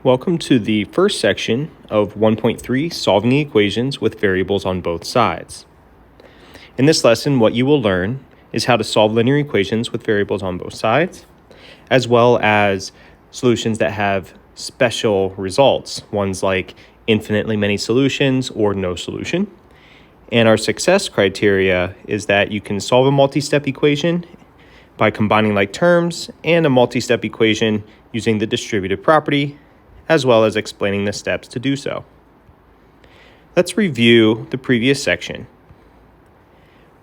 Welcome to the first section of 1.3, Solving Equations with Variables on Both Sides. In this lesson, what you will learn is how to solve linear equations with variables on both sides, as well as solutions that have special results, ones like infinitely many solutions or no solution. And our success criteria is that you can solve a multi-step equation by combining like terms and a multi-step equation using the distributive property, as well as explaining the steps to do so. Let's review the previous section.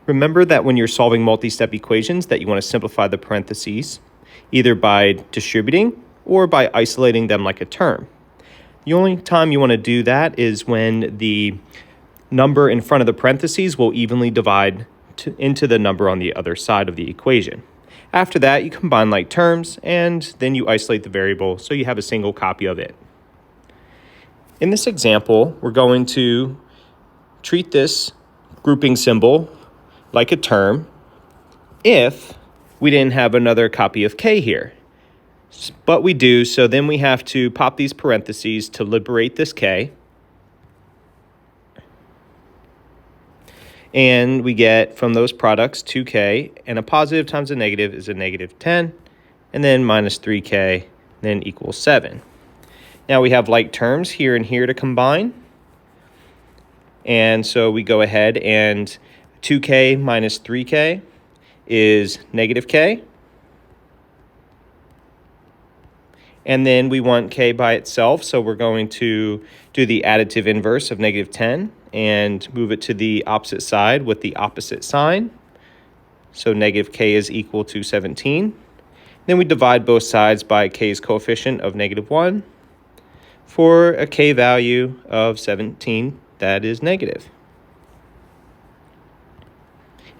Remember that when you're solving multi-step equations that you want to simplify the parentheses, either by distributing or by isolating them like a term. The only time you want to do that is when the number in front of the parentheses will evenly divide into the number on the other side of the equation. After that, you combine like terms, and then you isolate the variable so you have a single copy of it. In this example, we're going to treat this grouping symbol like a term if we didn't have another copy of k here. But we do, so then we have to pop these parentheses to liberate this k. And we get from those products 2k, and a positive times a negative is a negative 10, and then minus 3k, then equals 7. Now we have like terms here and here to combine. And so we go ahead and 2k minus 3k is negative k. And then we want k by itself, so we're going to do the additive inverse of negative 10 and move it to the opposite side with the opposite sign. So negative k is equal to 17. Then we divide both sides by k's coefficient of negative 1 for a k value of 17 that is negative.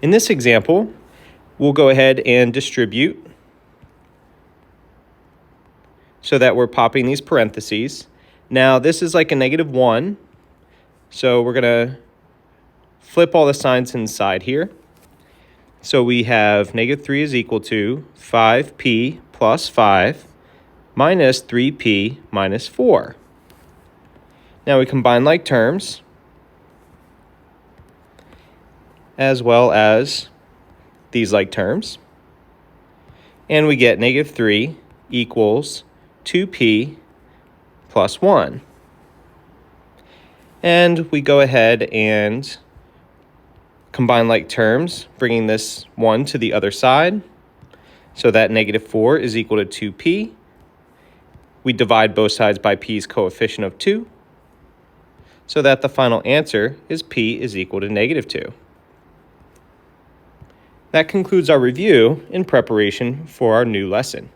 In this example, we'll go ahead and distribute so that we're popping these parentheses. Now this is like a negative 1, so we're going to flip all the signs inside here. So we have negative 3 is equal to 5p plus 5 minus 3p minus 4. Now we combine like terms, as well as these like terms, and we get negative 3 equals 2p plus 1. And we go ahead and combine like terms, bringing this 1 to the other side. So that negative 4 is equal to 2p. We divide both sides by p's coefficient of 2, so that the final answer is p is equal to negative 2. That concludes our review in preparation for our new lesson.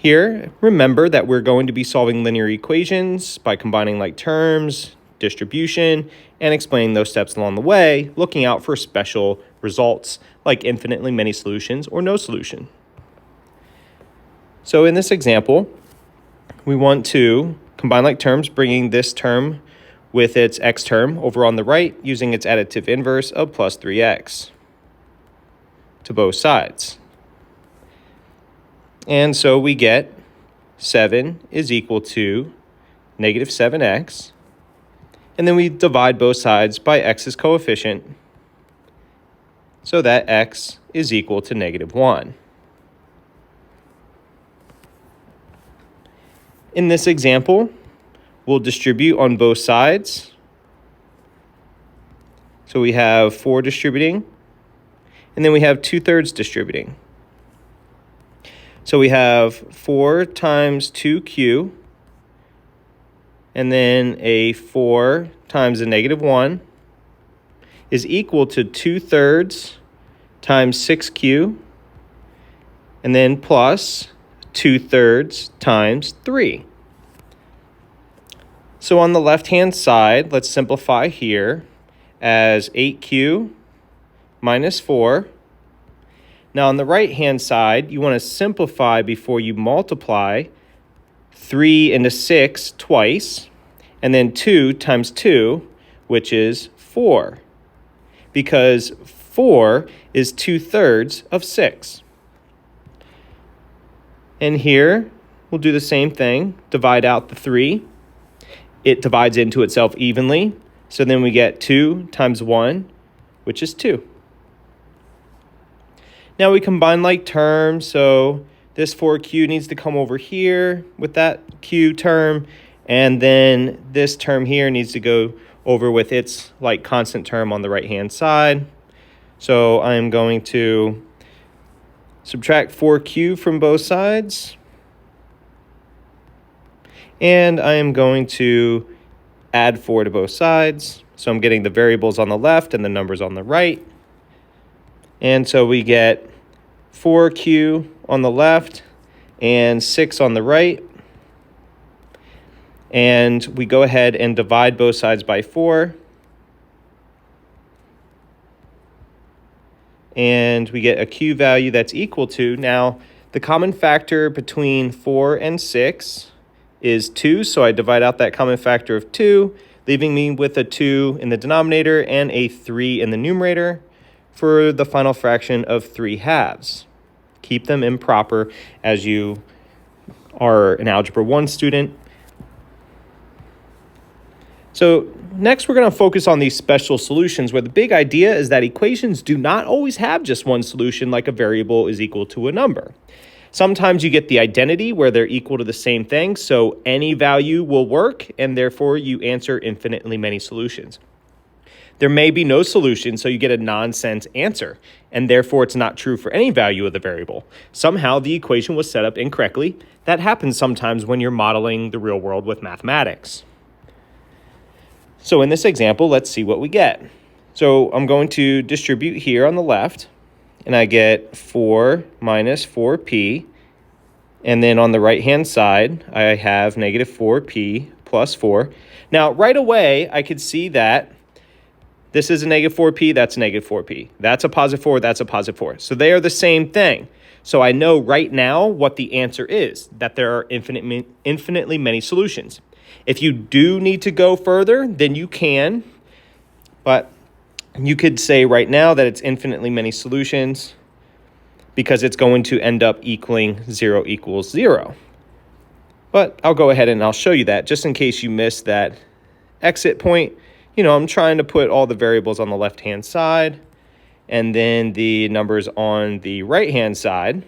Here, remember that we're going to be solving linear equations by combining like terms, distribution, and explaining those steps along the way, looking out for special results like infinitely many solutions or no solution. So in this example, we want to combine like terms, bringing this term with its x term over on the right using its additive inverse of plus 3x to both sides. And so we get 7 is equal to negative 7x. And then we divide both sides by x's coefficient, so that x is equal to negative 1. In this example, we'll distribute on both sides. So we have 4 distributing, and then we have 2/3 distributing. So we have 4 times 2q, and then a 4 times a negative 1 is equal to 2/3 times 6q, and then plus 2/3 times 3. So on the left-hand side, let's simplify here as 8q minus 4. Now on the right-hand side, you want to simplify before you multiply 3 into 6 twice, and then 2 times 2, which is 4, because 4 is 2/3 of 6. And here, we'll do the same thing. Divide out the 3. It divides into itself evenly. So then we get 2 times 1, which is 2. Now we combine like terms. So this 4q needs to come over here with that q term. And then this term here needs to go over with its like constant term on the right-hand side. So I am going to subtract 4q from both sides. And I am going to add 4 to both sides. So I'm getting the variables on the left and the numbers on the right. And so we get 4q on the left and 6 on the right. And we go ahead and divide both sides by 4. And we get a q value that's equal to, now the common factor between 4 and 6 is 2. So I divide out that common factor of 2, leaving me with a 2 in the denominator and a 3 in the numerator for the final fraction of 3/2. Keep them improper as you are an Algebra 1 student. So next we're going to focus on these special solutions where the big idea is that equations do not always have just one solution like a variable is equal to a number. Sometimes you get the identity where they're equal to the same thing, so any value will work and therefore you answer infinitely many solutions. There may be no solution, so you get a nonsense answer, and therefore it's not true for any value of the variable. Somehow the equation was set up incorrectly. That happens sometimes when you're modeling the real world with mathematics. So in this example, let's see what we get. So I'm going to distribute here on the left, and I get 4 minus 4p. And then on the right-hand side, I have negative 4p plus 4. Now, right away, I could see that this is a negative 4p, that's a negative 4p. That's a positive 4, that's a positive 4. So they are the same thing. So I know right now what the answer is, that there are infinitely many solutions. If you do need to go further, then you can. But you could say right now that it's infinitely many solutions because it's going to end up equaling 0 equals 0. But I'll go ahead and I'll show you that just in case you missed that exit point. You know, I'm trying to put all the variables on the left-hand side and then the numbers on the right-hand side.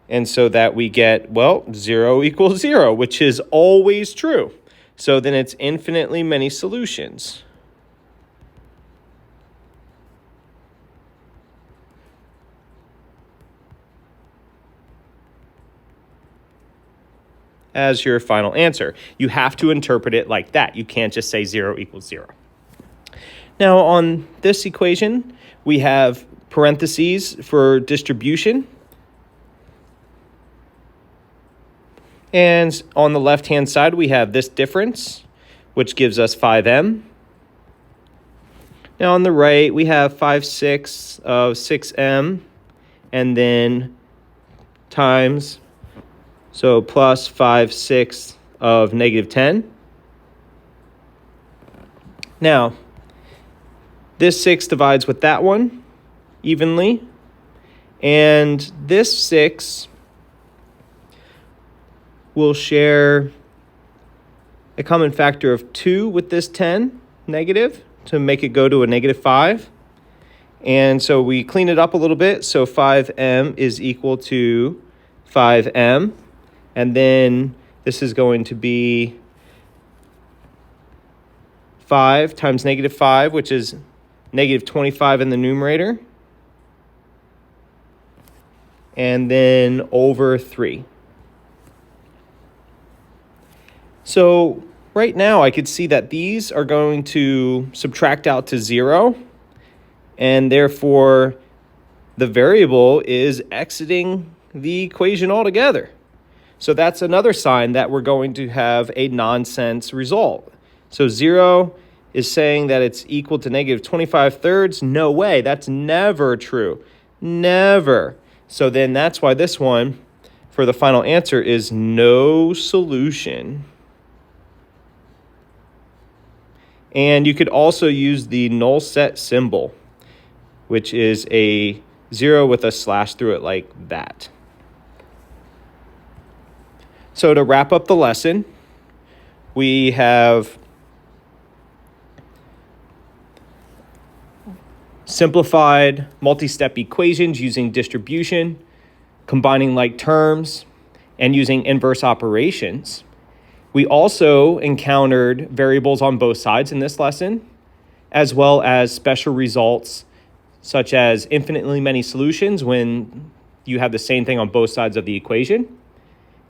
And so that we get, well, 0 equals 0, which is always true. So then it's infinitely many solutions. As your final answer. You have to interpret it like that. You can't just say 0 equals 0. Now on this equation, we have parentheses for distribution. And on the left-hand side, we have this difference, which gives us 5m. Now on the right, we have 5/6 of 6m, and then times, so plus 5/6 of negative 10. Now, this 6 divides with that one evenly, and this 6 will share a common factor of 2 with this 10 negative to make it go to a negative 5. And so we clean it up a little bit. So 5m is equal to 5m. And then this is going to be 5 times negative 5, which is negative 25 in the numerator. And then over 3. So right now I could see that these are going to subtract out to 0, and therefore the variable is exiting the equation altogether. So that's another sign that we're going to have a nonsense result. So 0 is saying that it's equal to negative 25/3. No way, that's never true. Never. So then that's why this one for the final answer is no solution. And you could also use the null set symbol, which is a 0 with a slash through it like that. So to wrap up the lesson, we have simplified multi-step equations using distribution, combining like terms, and using inverse operations. We also encountered variables on both sides in this lesson, as well as special results such as infinitely many solutions when you have the same thing on both sides of the equation.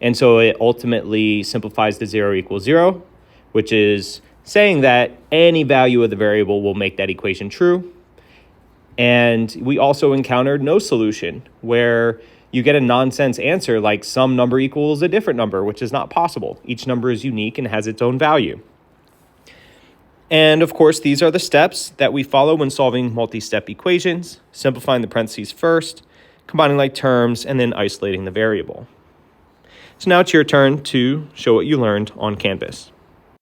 And so it ultimately simplifies to 0 equals 0, which is saying that any value of the variable will make that equation true. And we also encountered no solution, where you get a nonsense answer like some number equals a different number, which is not possible. Each number is unique and has its own value. And of course, these are the steps that we follow when solving multi-step equations: simplifying the parentheses first, combining like terms, and then isolating the variable. So now it's your turn to show what you learned on Canvas.